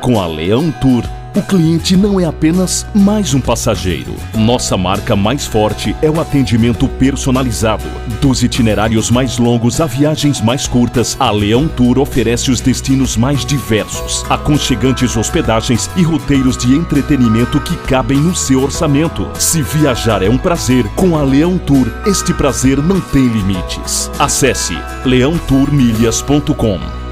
Com a Leão Tour, o cliente não é apenas mais um passageiro. Nossa marca mais forte é o atendimento personalizado. Dos itinerários mais longos a viagens mais curtas, a Leão Tour oferece os destinos mais diversos, aconchegantes hospedagens e roteiros de entretenimento que cabem no seu orçamento. Se viajar é um prazer, com a Leão Tour, este prazer não tem limites. Acesse leãotourmilhas.com.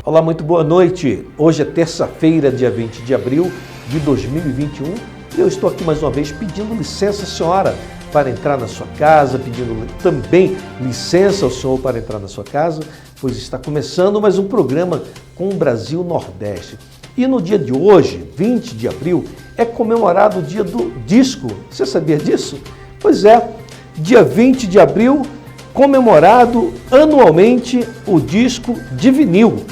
Olá, muito boa noite. Hoje é terça-feira, dia 20 de abril de 2021 e eu estou aqui mais uma vez pedindo licença, senhora, para entrar na sua casa, pedindo também licença ao senhor para entrar na sua casa, pois está começando mais um programa com o Brasil Nordeste. E no dia de hoje, 20 de abril, é comemorado o dia do disco. Você sabia disso? Pois é, dia 20 de abril, comemorado anualmente o disco de vinil.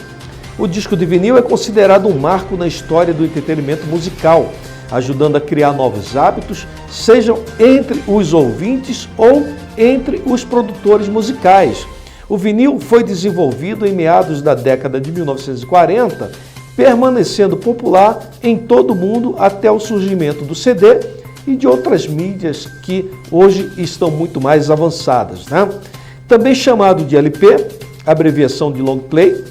O disco de vinil é considerado um marco na história do entretenimento musical, ajudando a criar novos hábitos, sejam entre os ouvintes ou entre os produtores musicais. O vinil foi desenvolvido em meados da década de 1940, permanecendo popular em todo o mundo até o surgimento do CD e de outras mídias que hoje estão muito mais avançadas, né? Também chamado de LP, abreviação de long play.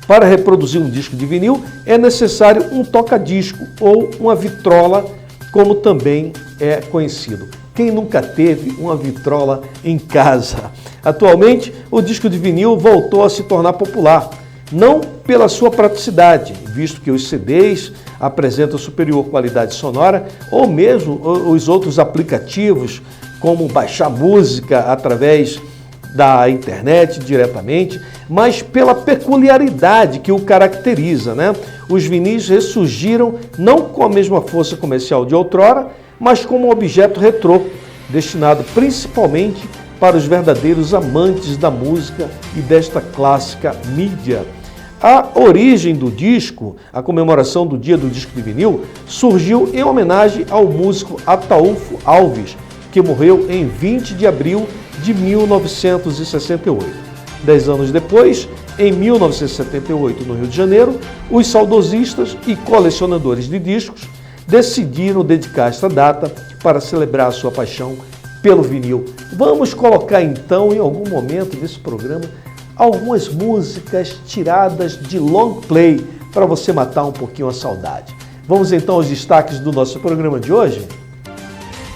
Para reproduzir um disco de vinil é necessário um toca-disco ou uma vitrola, como também é conhecido. Quem nunca teve uma vitrola em casa? Atualmente, o disco de vinil voltou a se tornar popular, não pela sua praticidade, visto que os CDs apresentam superior qualidade sonora, ou mesmo os outros aplicativos, como baixar música através da internet diretamente, mas pela peculiaridade que o caracteriza, né? Os vinis ressurgiram não com a mesma força comercial de outrora, mas como um objeto retrô, destinado principalmente para os verdadeiros amantes da música e desta clássica mídia. A origem do disco, a comemoração do Dia do Disco de Vinil, surgiu em homenagem ao músico Ataúfo Alves, que morreu em 20 de abril de 1968. 10 anos depois, em 1978, no Rio de Janeiro, os saudosistas e colecionadores de discos decidiram dedicar esta data para celebrar a sua paixão pelo vinil. Vamos colocar então, em algum momento desse programa, algumas músicas tiradas de long play para você matar um pouquinho a saudade. Vamos então aos destaques do nosso programa de hoje?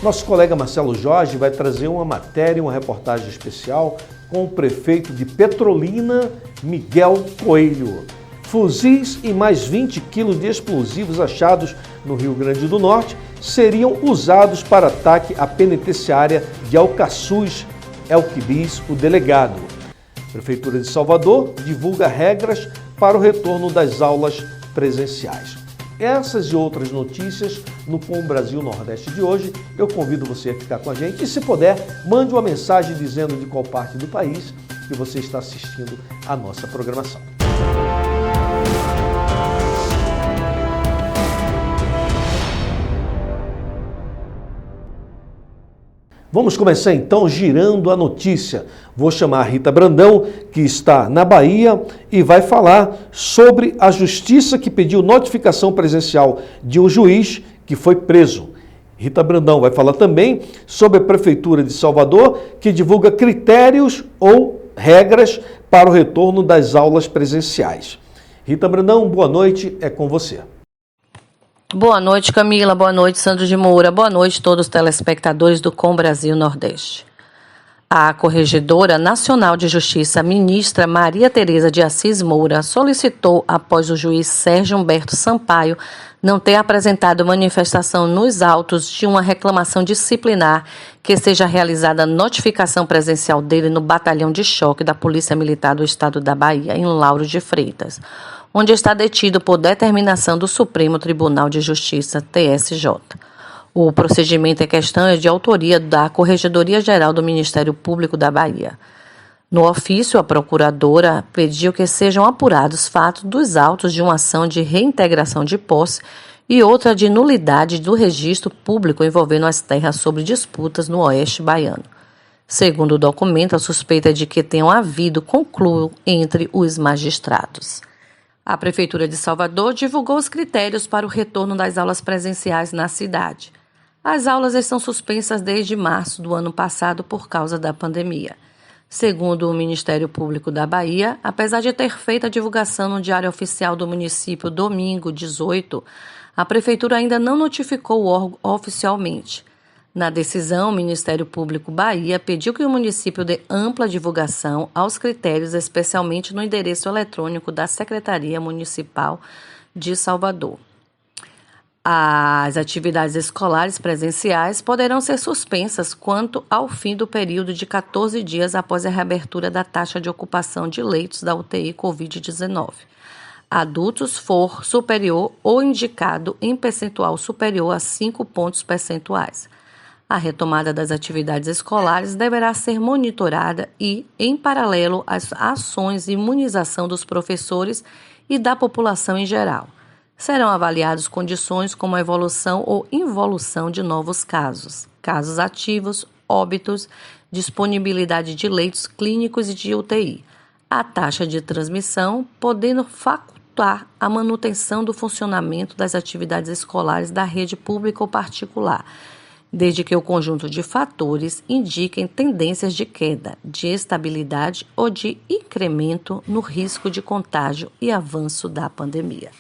Nosso colega Marcelo Jorge vai trazer uma matéria, uma reportagem especial com o prefeito de Petrolina, Miguel Coelho. Fuzis e mais 20 quilos de explosivos achados no Rio Grande do Norte seriam usados para ataque à penitenciária de Alcaçuz, é o que diz o delegado. A Prefeitura de Salvador divulga regras para o retorno das aulas presenciais. Essas e outras notícias no Com Brasil Nordeste de hoje. Eu convido você a ficar com a gente e, se puder, mande uma mensagem dizendo de qual parte do país que você está assistindo a nossa programação. Vamos começar então girando a notícia. Vou chamar a Rita Brandão, que está na Bahia, e vai falar sobre a justiça que pediu notificação presencial de um juiz que foi preso. Rita Brandão vai falar também sobre a Prefeitura de Salvador, que divulga critérios ou regras para o retorno das aulas presenciais. Rita Brandão, boa noite, é com você. Boa noite, Camila. Boa noite, Sandro de Moura. Boa noite a todos os telespectadores do Com Brasil Nordeste. A Corregedora Nacional de Justiça, ministra Maria Tereza de Assis Moura, solicitou, após o juiz Sérgio Humberto Sampaio não ter apresentado manifestação nos autos de uma reclamação disciplinar, que seja realizada notificação presencial dele no Batalhão de Choque da Polícia Militar do Estado da Bahia, em Lauro de Freitas, onde está detido por determinação do Supremo Tribunal de Justiça, TSJ. O procedimento em questão é de autoria da Corregedoria-Geral do Ministério Público da Bahia. No ofício, a procuradora pediu que sejam apurados fatos dos autos de uma ação de reintegração de posse e outra de nulidade do registro público envolvendo as terras sobre disputas no Oeste Baiano. Segundo o documento, a suspeita é de que tenham havido concluo entre os magistrados. A Prefeitura de Salvador divulgou os critérios para o retorno das aulas presenciais na cidade. As aulas estão suspensas desde março do ano passado por causa da pandemia. Segundo o Ministério Público da Bahia, apesar de ter feito a divulgação no Diário Oficial do município domingo 18, a Prefeitura ainda não notificou o órgão oficialmente. Na decisão, o Ministério Público Bahia pediu que o município dê ampla divulgação aos critérios, especialmente no endereço eletrônico da Secretaria Municipal de Salvador. As atividades escolares presenciais poderão ser suspensas quanto ao fim do período de 14 dias após a reabertura da taxa de ocupação de leitos da UTI Covid-19. Adultos for superior ou indicado em percentual superior a 5 pontos percentuais. A retomada das atividades escolares deverá ser monitorada e, em paralelo, às ações de imunização dos professores e da população em geral. Serão avaliadas condições como a evolução ou involução de novos casos, casos ativos, óbitos, disponibilidade de leitos clínicos e de UTI, a taxa de transmissão, podendo facultar a manutenção do funcionamento das atividades escolares da rede pública ou particular, desde que o conjunto de fatores indiquem tendências de queda, de estabilidade ou de incremento no risco de contágio e avanço da pandemia.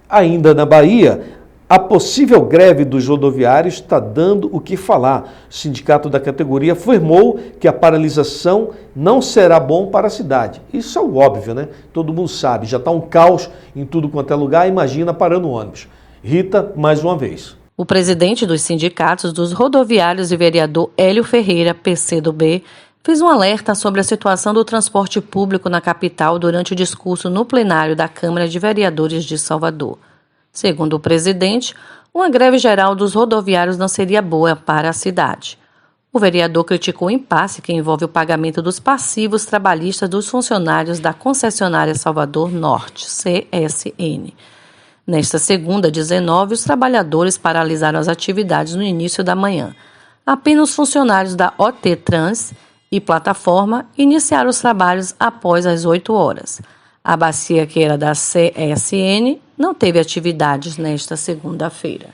Ainda na Bahia, a possível greve dos rodoviários está dando o que falar. O sindicato da categoria afirmou que a paralisação não será bom para a cidade. Isso é o óbvio, né? Todo mundo sabe, já está um caos em tudo quanto é lugar, imagina parando o ônibus. Rita, mais uma vez. O presidente dos sindicatos dos rodoviários e vereador Hélio Ferreira, PCdoB, fez um alerta sobre a situação do transporte público na capital durante o discurso no plenário da Câmara de Vereadores de Salvador. Segundo o presidente, uma greve geral dos rodoviários não seria boa para a cidade. O vereador criticou o impasse que envolve o pagamento dos passivos trabalhistas dos funcionários da concessionária Salvador Norte, CSN. Nesta segunda, 19, os trabalhadores paralisaram as atividades no início da manhã. Apenas os funcionários da OT Trans e plataforma iniciaram os trabalhos após as 8 horas. A bacia, que era da CSN, não teve atividades nesta segunda-feira.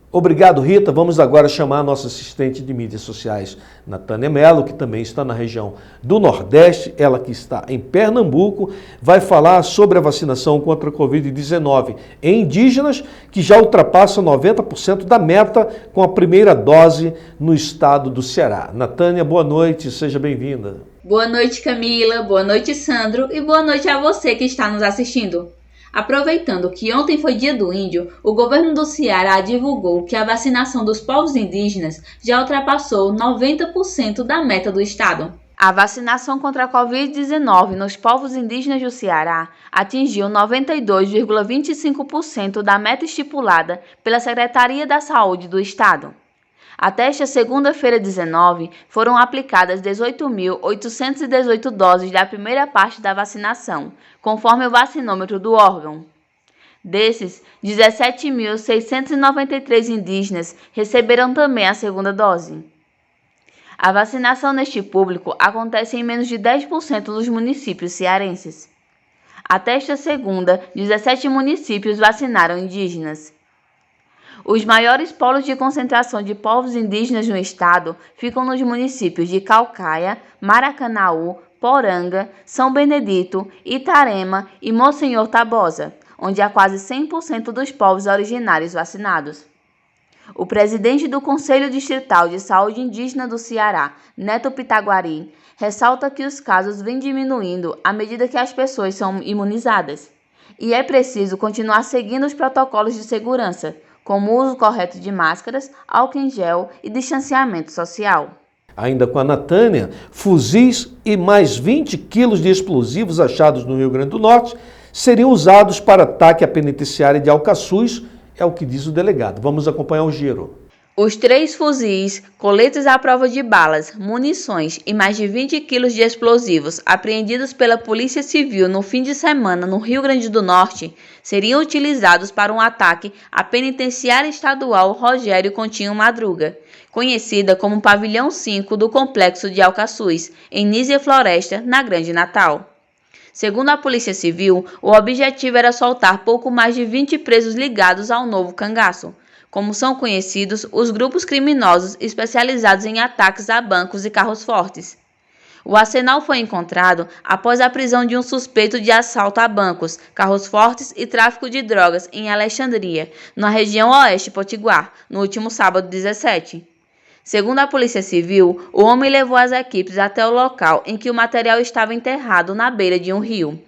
Obrigado, Rita. Vamos agora chamar a nossa assistente de mídias sociais, Natânia Mello, que também está na região do Nordeste, ela que está em Pernambuco, vai falar sobre a vacinação contra a Covid-19 em indígenas, que já ultrapassa 90% da meta com a primeira dose no estado do Ceará. Natânia, boa noite, seja bem-vinda. Boa noite, Camila, boa noite, Sandro, e boa noite a você que está nos assistindo. Aproveitando que ontem foi dia do índio, o governo do Ceará divulgou que a vacinação dos povos indígenas já ultrapassou 90% da meta do estado. A vacinação contra a Covid-19 nos povos indígenas do Ceará atingiu 92,25% da meta estipulada pela Secretaria da Saúde do estado. Até esta segunda-feira 19, foram aplicadas 18.818 doses da primeira parte da vacinação, conforme o vacinômetro do órgão. Desses, 17.693 indígenas receberam também a segunda dose. A vacinação neste público acontece em menos de 10% dos municípios cearenses. Até esta segunda, 17 municípios vacinaram indígenas. Os maiores polos de concentração de povos indígenas no estado ficam nos municípios de Caucaia, Maracanaú, Poranga, São Benedito, Itarema e Monsenhor Tabosa, onde há quase 100% dos povos originários vacinados. O presidente do Conselho Distrital de Saúde Indígena do Ceará, Neto Pitaguari, ressalta que os casos vêm diminuindo à medida que as pessoas são imunizadas. E é preciso continuar seguindo os protocolos de segurança, como o uso correto de máscaras, álcool em gel e distanciamento social. Ainda com a Natânia, fuzis e mais 20 quilos de explosivos achados no Rio Grande do Norte seriam usados para ataque à penitenciária de Alcaçuz, é o que diz o delegado. Vamos acompanhar o giro. Os 3 fuzis, coletes à prova de balas, munições e mais de 20 quilos de explosivos apreendidos pela Polícia Civil no fim de semana no Rio Grande do Norte seriam utilizados para um ataque à penitenciária estadual Rogério Coutinho Madruga, conhecida como Pavilhão 5 do Complexo de Alcaçuz, em Nísia Floresta, na Grande Natal. Segundo a Polícia Civil, o objetivo era soltar pouco mais de 20 presos ligados ao novo cangaço, como são conhecidos os grupos criminosos especializados em ataques a bancos e carros fortes. O arsenal foi encontrado após a prisão de um suspeito de assalto a bancos, carros fortes e tráfico de drogas em Alexandria, na região oeste potiguar, no último sábado 17. Segundo a Polícia Civil, o homem levou as equipes até o local em que o material estava enterrado na beira de um rio.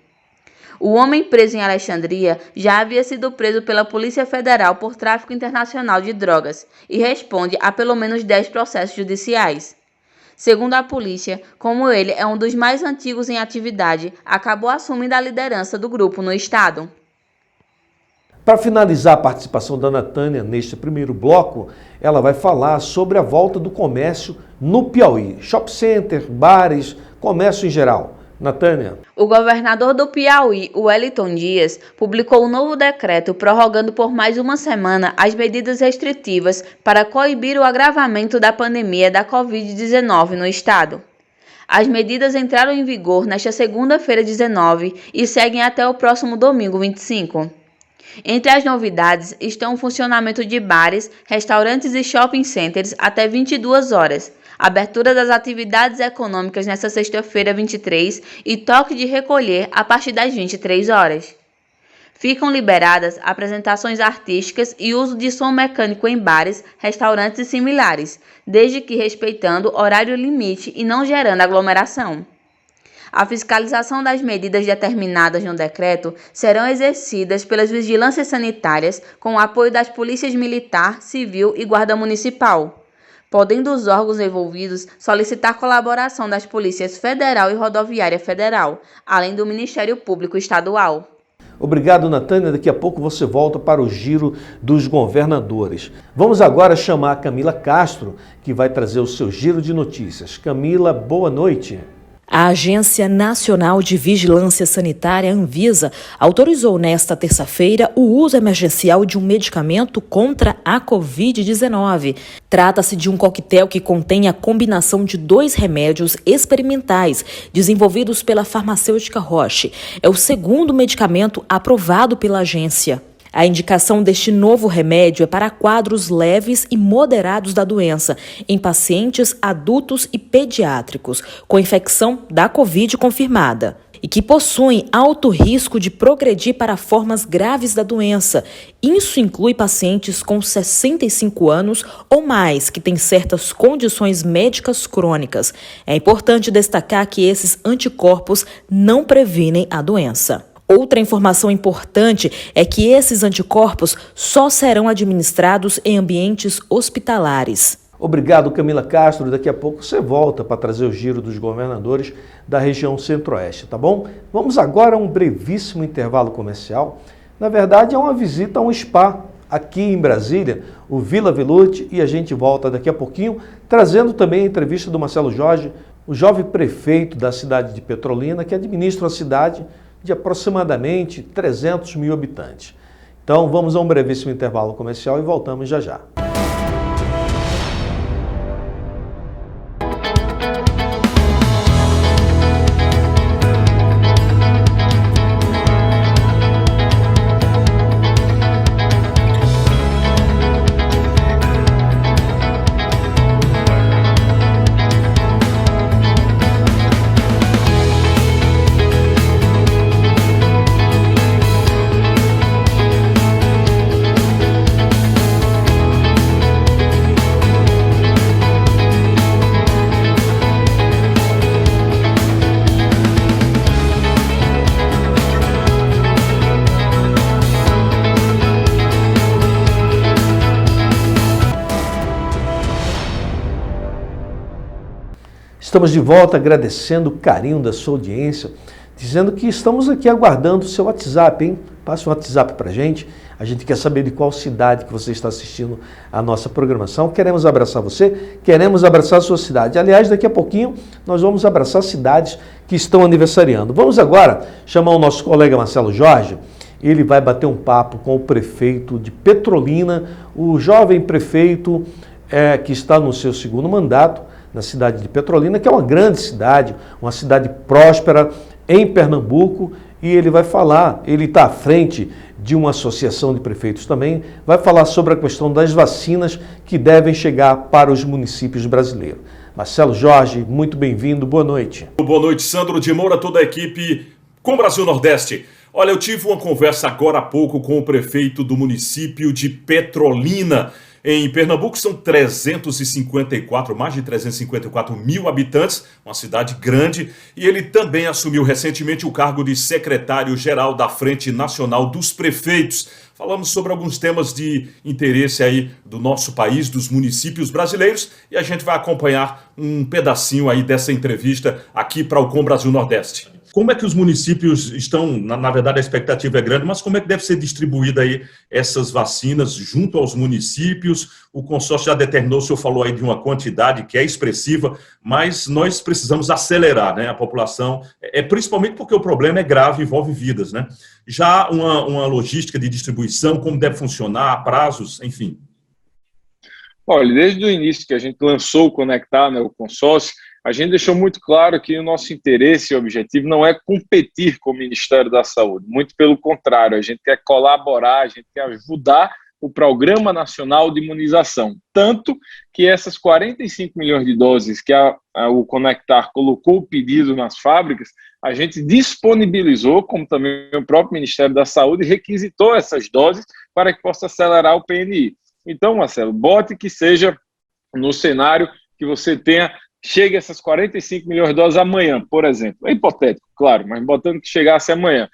O homem preso em Alexandria já havia sido preso pela Polícia Federal por tráfico internacional de drogas e responde a pelo menos 10 processos judiciais. Segundo a polícia, como ele é um dos mais antigos em atividade, acabou assumindo a liderança do grupo no estado. Para finalizar a participação da Natânia neste primeiro bloco, ela vai falar sobre a volta do comércio no Piauí. Shopping center, bares, comércio em geral. Natânia. O governador do Piauí, Wellington Dias, publicou um novo decreto prorrogando por mais uma semana as medidas restritivas para coibir o agravamento da pandemia da Covid-19 no estado. As medidas entraram em vigor nesta segunda-feira 19 e seguem até o próximo domingo 25. Entre as novidades estão o funcionamento de bares, restaurantes e shopping centers até 22 horas, abertura das atividades econômicas nesta sexta-feira 23 e toque de recolher a partir das 23 horas. Ficam liberadas apresentações artísticas e uso de som mecânico em bares, restaurantes e similares, desde que respeitando horário limite e não gerando aglomeração. A fiscalização das medidas determinadas no decreto serão exercidas pelas vigilâncias sanitárias com o apoio das polícias militar, civil e guarda municipal, podendo os órgãos envolvidos solicitar colaboração das polícias federal e rodoviária federal, além do Ministério Público Estadual. Obrigado, Natânia. Daqui a pouco você volta para o giro dos governadores. Vamos agora chamar a Camila Castro, que vai trazer o seu giro de notícias. Camila, boa noite. A Agência Nacional de Vigilância Sanitária, Anvisa, autorizou nesta terça-feira o uso emergencial de um medicamento contra a Covid-19. Trata-se de um coquetel que contém a combinação de 2 remédios experimentais desenvolvidos pela farmacêutica Roche. É o segundo medicamento aprovado pela agência. A indicação deste novo remédio é para quadros leves e moderados da doença, em pacientes adultos e pediátricos, com infecção da Covid confirmada, e que possuem alto risco de progredir para formas graves da doença. Isso inclui pacientes com 65 anos ou mais, que têm certas condições médicas crônicas. É importante destacar que esses anticorpos não previnem a doença. Outra informação importante é que esses anticorpos só serão administrados em ambientes hospitalares. Obrigado, Camila Castro. Daqui a pouco você volta para trazer o giro dos governadores da região centro-oeste, tá bom? Vamos agora a um brevíssimo intervalo comercial. Na verdade, é uma visita a um spa aqui em Brasília, o Vila Velute, e a gente volta daqui a pouquinho, trazendo também a entrevista do Marcelo Jorge, o jovem prefeito da cidade de Petrolina, que administra a cidade de aproximadamente 300 mil habitantes. Então vamos a um brevíssimo intervalo comercial e voltamos já já. Estamos de volta agradecendo o carinho da sua audiência, dizendo que estamos aqui aguardando o seu WhatsApp, hein? Passa o WhatsApp para a gente quer saber de qual cidade que você está assistindo a nossa programação. Queremos abraçar você, queremos abraçar a sua cidade. Aliás, daqui a pouquinho nós vamos abraçar cidades que estão aniversariando. Vamos agora chamar o nosso colega Marcelo Jorge. Ele vai bater um papo com o prefeito de Petrolina, o jovem prefeito que está no seu segundo mandato, na cidade de Petrolina, que é uma grande cidade, uma cidade próspera, em Pernambuco, e ele vai falar, ele está à frente de uma associação de prefeitos também, vai falar sobre a questão das vacinas que devem chegar para os municípios brasileiros. Marcelo Jorge, muito bem-vindo, boa noite. Boa noite, Sandro de Moura, toda a equipe com Brasil Nordeste. Olha, eu tive uma conversa agora há pouco com o prefeito do município de Petrolina. Em Pernambuco são mais de 354 mil habitantes, uma cidade grande, e ele também assumiu recentemente o cargo de secretário-geral da Frente Nacional dos Prefeitos. Falamos sobre alguns temas de interesse aí do nosso país, dos municípios brasileiros, e a gente vai acompanhar um pedacinho aí dessa entrevista aqui para o Com Brasil Nordeste. Como é que os municípios estão, na verdade a expectativa é grande, mas como é que deve ser distribuída aí essas vacinas junto aos municípios? O consórcio já determinou, o senhor falou aí de uma quantidade que é expressiva, mas nós precisamos acelerar, né, a população, principalmente porque o problema é grave, envolve vidas, né? Já uma logística de distribuição, como deve funcionar, prazos, enfim. Olha, desde o início que a gente lançou o Conectar, né, o consórcio, a gente deixou muito claro que o nosso interesse e objetivo não é competir com o Ministério da Saúde, muito pelo contrário, a gente quer colaborar, a gente quer ajudar o Programa Nacional de Imunização, tanto que essas 45 milhões de doses que o Conectar colocou o pedido nas fábricas, a gente disponibilizou, como também o próprio Ministério da Saúde requisitou essas doses para que possa acelerar o PNI. Então, Marcelo, bote que seja no cenário que você tenha, chegue essas 45 milhões de doses amanhã, por exemplo. É hipotético, claro, mas botando que chegasse amanhã,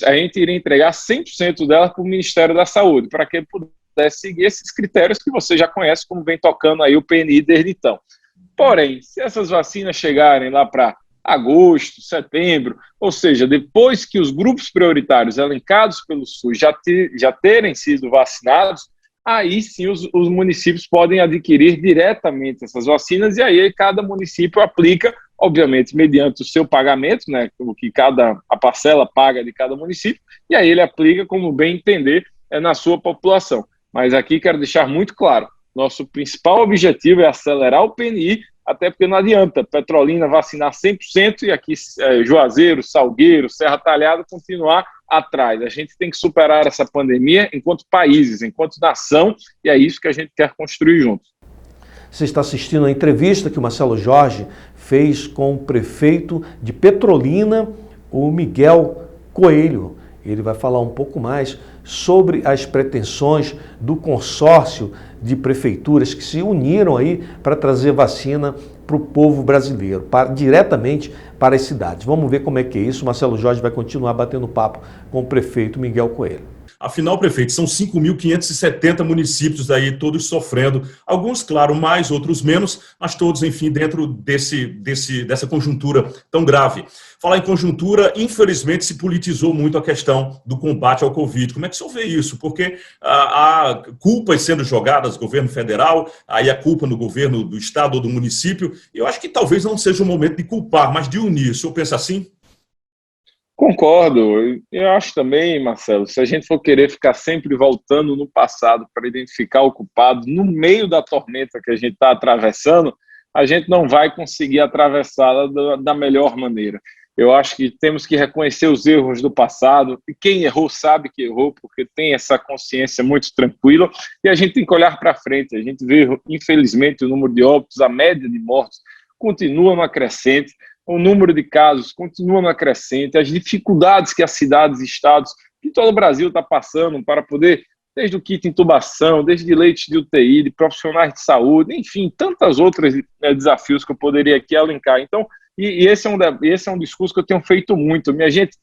a gente iria entregar 100% dela para o Ministério da Saúde, para que ele pudesse seguir esses critérios que você já conhece, como vem tocando aí o PNI desde então. Porém, se essas vacinas chegarem lá para agosto, setembro, ou seja, depois que os grupos prioritários elencados pelo SUS já terem sido vacinados, aí sim os municípios podem adquirir diretamente essas vacinas e aí cada município aplica, obviamente, mediante o seu pagamento, né, o que a parcela paga de cada município, e aí ele aplica como bem entender na sua população. Mas aqui quero deixar muito claro, nosso principal objetivo é acelerar o PNI, até porque não adianta Petrolina vacinar 100% e aqui Juazeiro, Salgueiro, Serra Talhada continuar atrás. A gente tem que superar essa pandemia enquanto países, enquanto nação, e é isso que a gente quer construir juntos. Você está assistindo a entrevista que o Marcelo Jorge fez com o prefeito de Petrolina, o Miguel Coelho. Ele vai falar um pouco mais sobre as pretensões do consórcio de prefeituras que se uniram aí para trazer vacina para o povo brasileiro, diretamente para as cidades. Vamos ver como é que é isso. Marcelo Jorge vai continuar batendo papo com o prefeito Miguel Coelho. Afinal, prefeito, são 5.570 municípios aí, todos sofrendo. Alguns, claro, mais, outros menos, mas todos, enfim, dentro dessa conjuntura tão grave. Falar em conjuntura, infelizmente, se politizou muito a questão do combate ao Covid. Como é que o senhor vê isso? Porque há culpas sendo jogadas no governo federal, aí a culpa no governo do estado ou do município. Eu acho que talvez não seja o momento de culpar, mas de unir. O senhor pensa assim? Concordo. Eu acho também, Marcelo, se a gente for querer ficar sempre voltando no passado para identificar o culpado, no meio da tormenta que a gente está atravessando, a gente não vai conseguir atravessá-la da melhor maneira. Eu acho que temos que reconhecer os erros do passado, e quem errou sabe que errou, porque tem essa consciência muito tranquila, e a gente tem que olhar para frente. A gente vê, infelizmente, o número de óbitos, a média de mortos continua no crescente, o número de casos continua no crescente, as dificuldades que as cidades e estados de todo o Brasil está passando para poder, desde o kit intubação, desde leitos de UTI, de profissionais de saúde, enfim, tantas outras desafios que eu poderia aqui elencar. Então, esse é um discurso que eu tenho feito muito. Minha gente,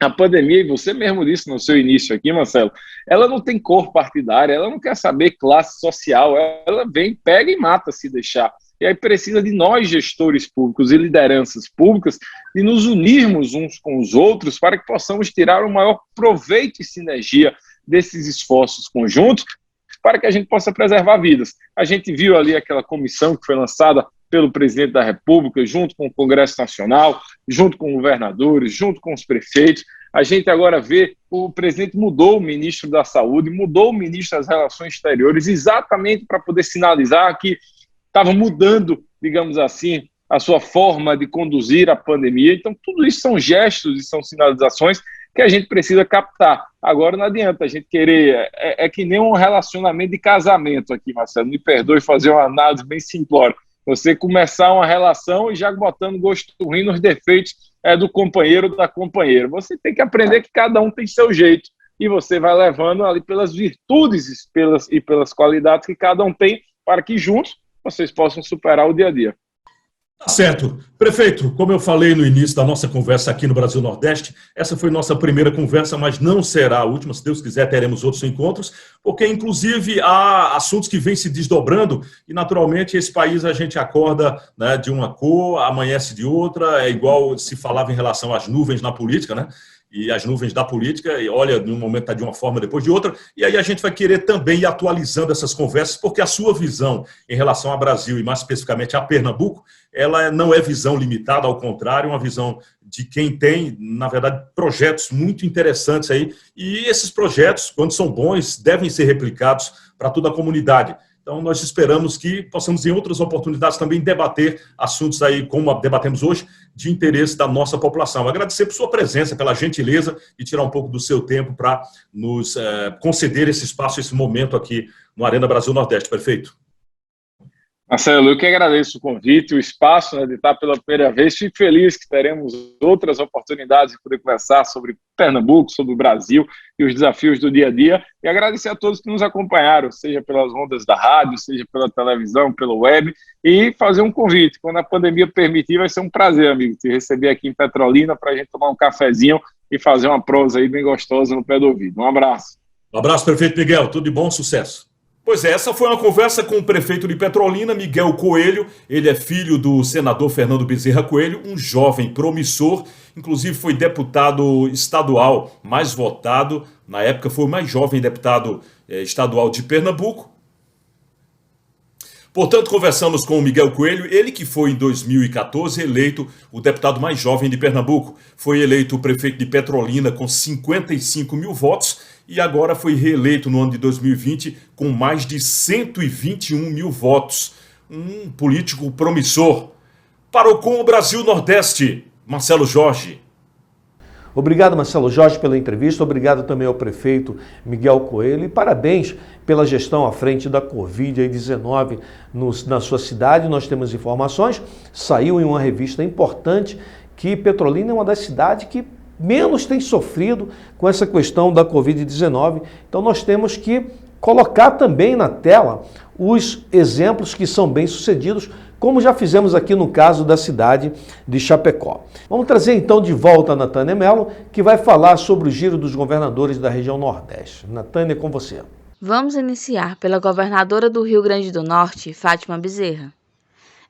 a pandemia, e você mesmo disse no seu início aqui, Marcelo, ela não tem cor partidária, ela não quer saber classe social, ela vem, pega e mata se deixar. E aí precisa de nós, gestores públicos e lideranças públicas, de nos unirmos uns com os outros para que possamos tirar o maior proveito e sinergia desses esforços conjuntos para que a gente possa preservar vidas. A gente viu ali aquela comissão que foi lançada pelo presidente da República, junto com o Congresso Nacional, junto com governadores, junto com os prefeitos. A gente agora vê, o presidente mudou o ministro da Saúde, mudou o ministro das Relações Exteriores, exatamente para poder sinalizar que estava mudando, digamos assim, a sua forma de conduzir a pandemia. Então, tudo isso são gestos e são sinalizações que a gente precisa captar. Agora não adianta a gente querer, é que nem um relacionamento de casamento aqui, Marcelo, me perdoe fazer uma análise bem simplória. Você começar uma relação e já botando gosto ruim nos defeitos do companheiro ou da companheira. Você tem que aprender que cada um tem seu jeito e você vai levando ali pelas virtudes e pelas qualidades que cada um tem para que juntos vocês possam superar o dia a dia. Tá certo. Prefeito, como eu falei no início da nossa conversa aqui no Brasil Nordeste, essa foi nossa primeira conversa, mas não será a última. Se Deus quiser, teremos outros encontros, porque, inclusive, há assuntos que vêm se desdobrando e, naturalmente, esse país a gente acorda, né, de uma cor, amanhece de outra, é igual se falava em relação às nuvens na política, né? E as nuvens da política, e olha, de um momento está de uma forma, depois de outra, e aí a gente vai querer também ir atualizando essas conversas, porque a sua visão em relação ao Brasil, e mais especificamente a Pernambuco, ela não é visão limitada, ao contrário, uma visão de quem tem, na verdade, projetos muito interessantes aí, e esses projetos, quando são bons, devem ser replicados para toda a comunidade. Então, nós esperamos que possamos, em outras oportunidades, também debater assuntos aí, como debatemos hoje, de interesse da nossa população. Agradecer por sua presença, pela gentileza e tirar um pouco do seu tempo para nos conceder esse espaço, esse momento aqui no Arena Brasil Nordeste. Prefeito. Marcelo, eu que agradeço o convite, o espaço, né, de estar pela primeira vez. Fico feliz que teremos outras oportunidades de poder conversar sobre Pernambuco, sobre o Brasil e os desafios do dia a dia. E agradecer a todos que nos acompanharam, seja pelas ondas da rádio, seja pela televisão, pela web, e fazer um convite. Quando a pandemia permitir, vai ser um prazer, amigo, te receber aqui em Petrolina para a gente tomar um cafezinho e fazer uma prosa aí bem gostosa no pé do ouvido. Um abraço. Um abraço, prefeito Miguel. Tudo de bom, sucesso. Pois é, essa foi uma conversa com o prefeito de Petrolina, Miguel Coelho. Ele é filho do senador Fernando Bezerra Coelho, um jovem promissor, inclusive foi deputado estadual mais votado, na época foi o mais jovem deputado estadual de Pernambuco. Portanto, conversamos com o Miguel Coelho, ele que foi em 2014 eleito o deputado mais jovem de Pernambuco. Foi eleito o prefeito de Petrolina com 55 mil votos e agora foi reeleito no ano de 2020 com mais de 121 mil votos. Um político promissor. Para o Com o Brasil Nordeste, Marcelo Jorge. Obrigado, Marcelo Jorge, pela entrevista. Obrigado também ao prefeito Miguel Coelho. E parabéns pela gestão à frente da Covid-19 na sua cidade. Nós temos informações, saiu em uma revista importante que Petrolina é uma das cidades que menos tem sofrido com essa questão da Covid-19. Então nós temos que colocar também na tela os exemplos que são bem-sucedidos, como já fizemos aqui no caso da cidade de Chapecó. Vamos trazer então de volta a Natânia Mello, que vai falar sobre o giro dos governadores da região Nordeste. Natânia, com você. Vamos iniciar pela governadora do Rio Grande do Norte, Fátima Bezerra.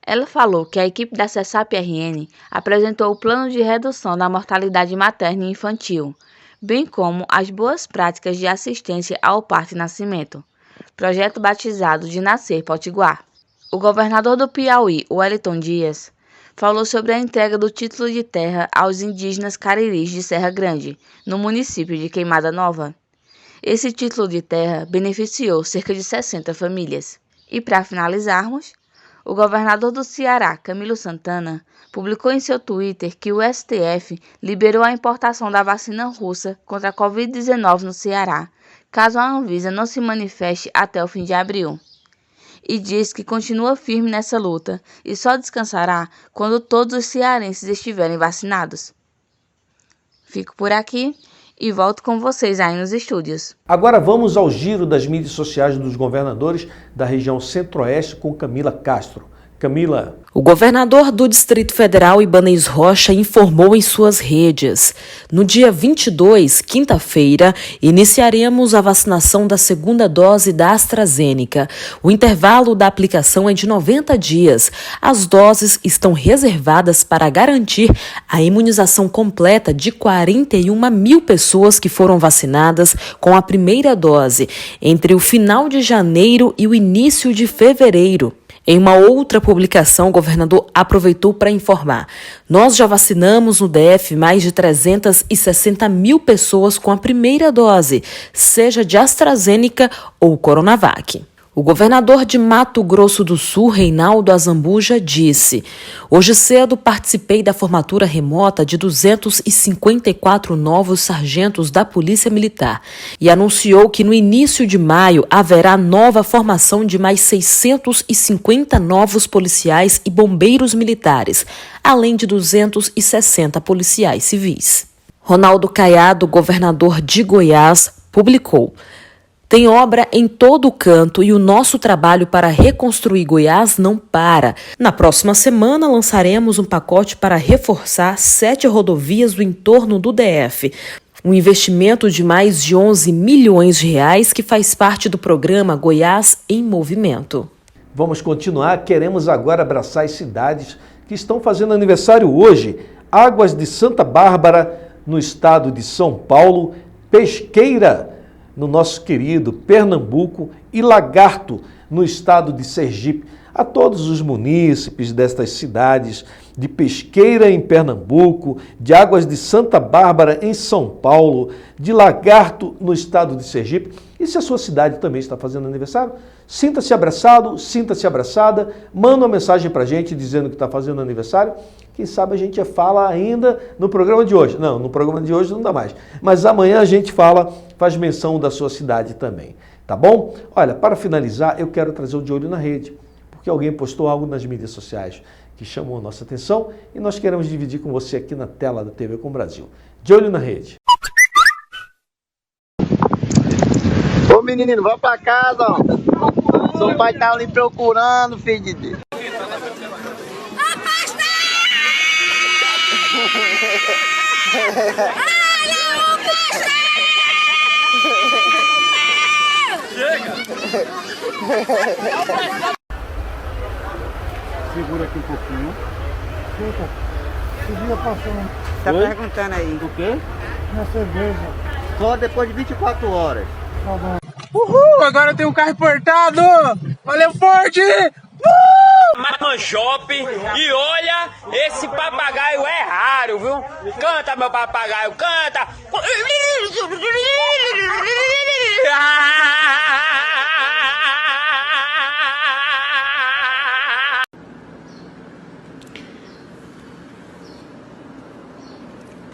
Ela falou que a equipe da CESAP-RN apresentou o plano de redução da mortalidade materna e infantil, bem como as boas práticas de assistência ao parto e nascimento, projeto batizado de Nascer Potiguar. O governador do Piauí, Wellington Dias, falou sobre a entrega do título de terra aos indígenas cariris de Serra Grande, no município de Queimada Nova. Esse título de terra beneficiou cerca de 60 famílias. E para finalizarmos, o governador do Ceará, Camilo Santana, publicou em seu Twitter que o STF liberou a importação da vacina russa contra a Covid-19 no Ceará, caso a Anvisa não se manifeste até o fim de abril. E diz que continua firme nessa luta e só descansará quando todos os cearenses estiverem vacinados. Fico por aqui e volto com vocês aí nos estúdios. Agora vamos ao giro das mídias sociais dos governadores da região Centro-Oeste com Camila Castro. Camila. O governador do Distrito Federal, Ibanez Rocha, informou em suas redes: no dia 22, quinta-feira, iniciaremos a vacinação da segunda dose da AstraZeneca. O intervalo da aplicação é de 90 dias. As doses estão reservadas para garantir a imunização completa de 41 mil pessoas que foram vacinadas com a primeira dose, entre o final de janeiro e o início de fevereiro. Em uma outra publicação, o governador aproveitou para informar: nós já vacinamos no DF mais de 360 mil pessoas com a primeira dose, seja de AstraZeneca ou Coronavac. O O governador de Mato Grosso do Sul, Reinaldo Azambuja, disse: "Hoje cedo participei da formatura remota de 254 novos sargentos da Polícia Militar e anunciou que no início de maio haverá nova formação de mais 650 novos policiais e bombeiros militares, além de 260 policiais civis." Ronaldo Caiado, governador de Goiás, publicou: "Tem obra em todo o canto e o nosso trabalho para reconstruir Goiás não para. Na próxima semana lançaremos um pacote para reforçar 7 rodovias do entorno do DF. Um investimento de mais de 11 milhões de reais que faz parte do programa Goiás em Movimento." Vamos continuar. Queremos agora abraçar as cidades que estão fazendo aniversário hoje. Águas de Santa Bárbara, no estado de São Paulo, Pesqueira, no nosso querido Pernambuco, e Lagarto, no estado de Sergipe. A todos os munícipes destas cidades, de Pesqueira em Pernambuco, de Águas de Santa Bárbara em São Paulo, de Lagarto no estado de Sergipe. E se a sua cidade também está fazendo aniversário, sinta-se abraçado, sinta-se abraçada, manda uma mensagem para a gente dizendo que está fazendo aniversário. Quem sabe a gente fala ainda no programa de hoje. Não, no programa de hoje não dá mais. Mas amanhã a gente faz menção da sua cidade também, tá bom? Olha, para finalizar, eu quero trazer o De Olho na Rede, porque alguém postou algo nas mídias sociais que chamou a nossa atenção e nós queremos dividir com você aqui na tela da TV Com Brasil. De Olho na Rede. Ô menino, vai pra casa, ó. Seu pai tá ali procurando, filho de Deus. Segura aqui um pouquinho. Segura passando. Tá perguntando aí. O quê? Na cerveja. Só depois de 24 horas. Tá bom. Uhul, agora eu tenho um carro importado! Valeu, Ford! No shopping e olha, esse papagaio é raro, viu? Canta, meu papagaio, canta!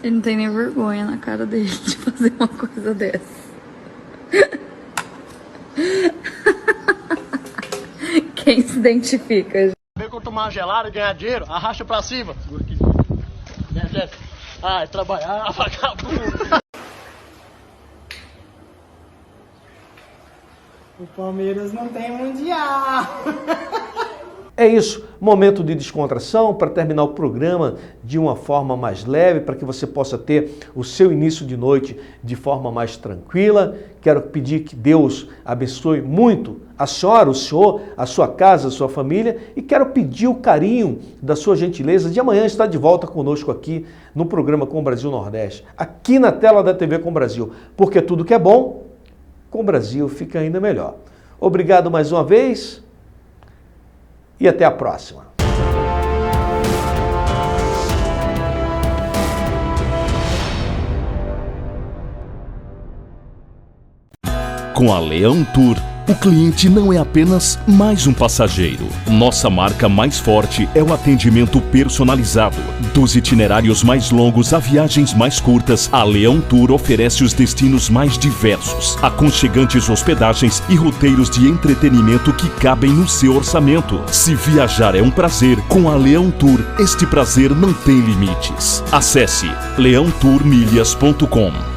Ele não tem nem vergonha na cara dele de fazer uma coisa dessa. Quem se identifica? Vem que eu tomar uma gelada e ganhar dinheiro, arracha pra cima. Desce. Ai, trabalhar, vagabundo. O Palmeiras não tem mundial. É isso, momento de descontração para terminar o programa de uma forma mais leve, para que você possa ter o seu início de noite de forma mais tranquila. Quero pedir que Deus abençoe muito a senhora, o senhor, a sua casa, a sua família, e quero pedir o carinho da sua gentileza de amanhã estar de volta conosco aqui no programa Com Brasil Nordeste, aqui na tela da TV Com Brasil, porque tudo que é bom, com o Brasil fica ainda melhor. Obrigado mais uma vez. E até a próxima. Com a Leão Tour, o cliente não é apenas mais um passageiro. Nossa marca mais forte é o atendimento personalizado. Dos itinerários mais longos a viagens mais curtas, a Leão Tour oferece os destinos mais diversos, aconchegantes hospedagens e roteiros de entretenimento que cabem no seu orçamento. Se viajar é um prazer, com a Leão Tour, este prazer não tem limites. Acesse leãotourmilhas.com.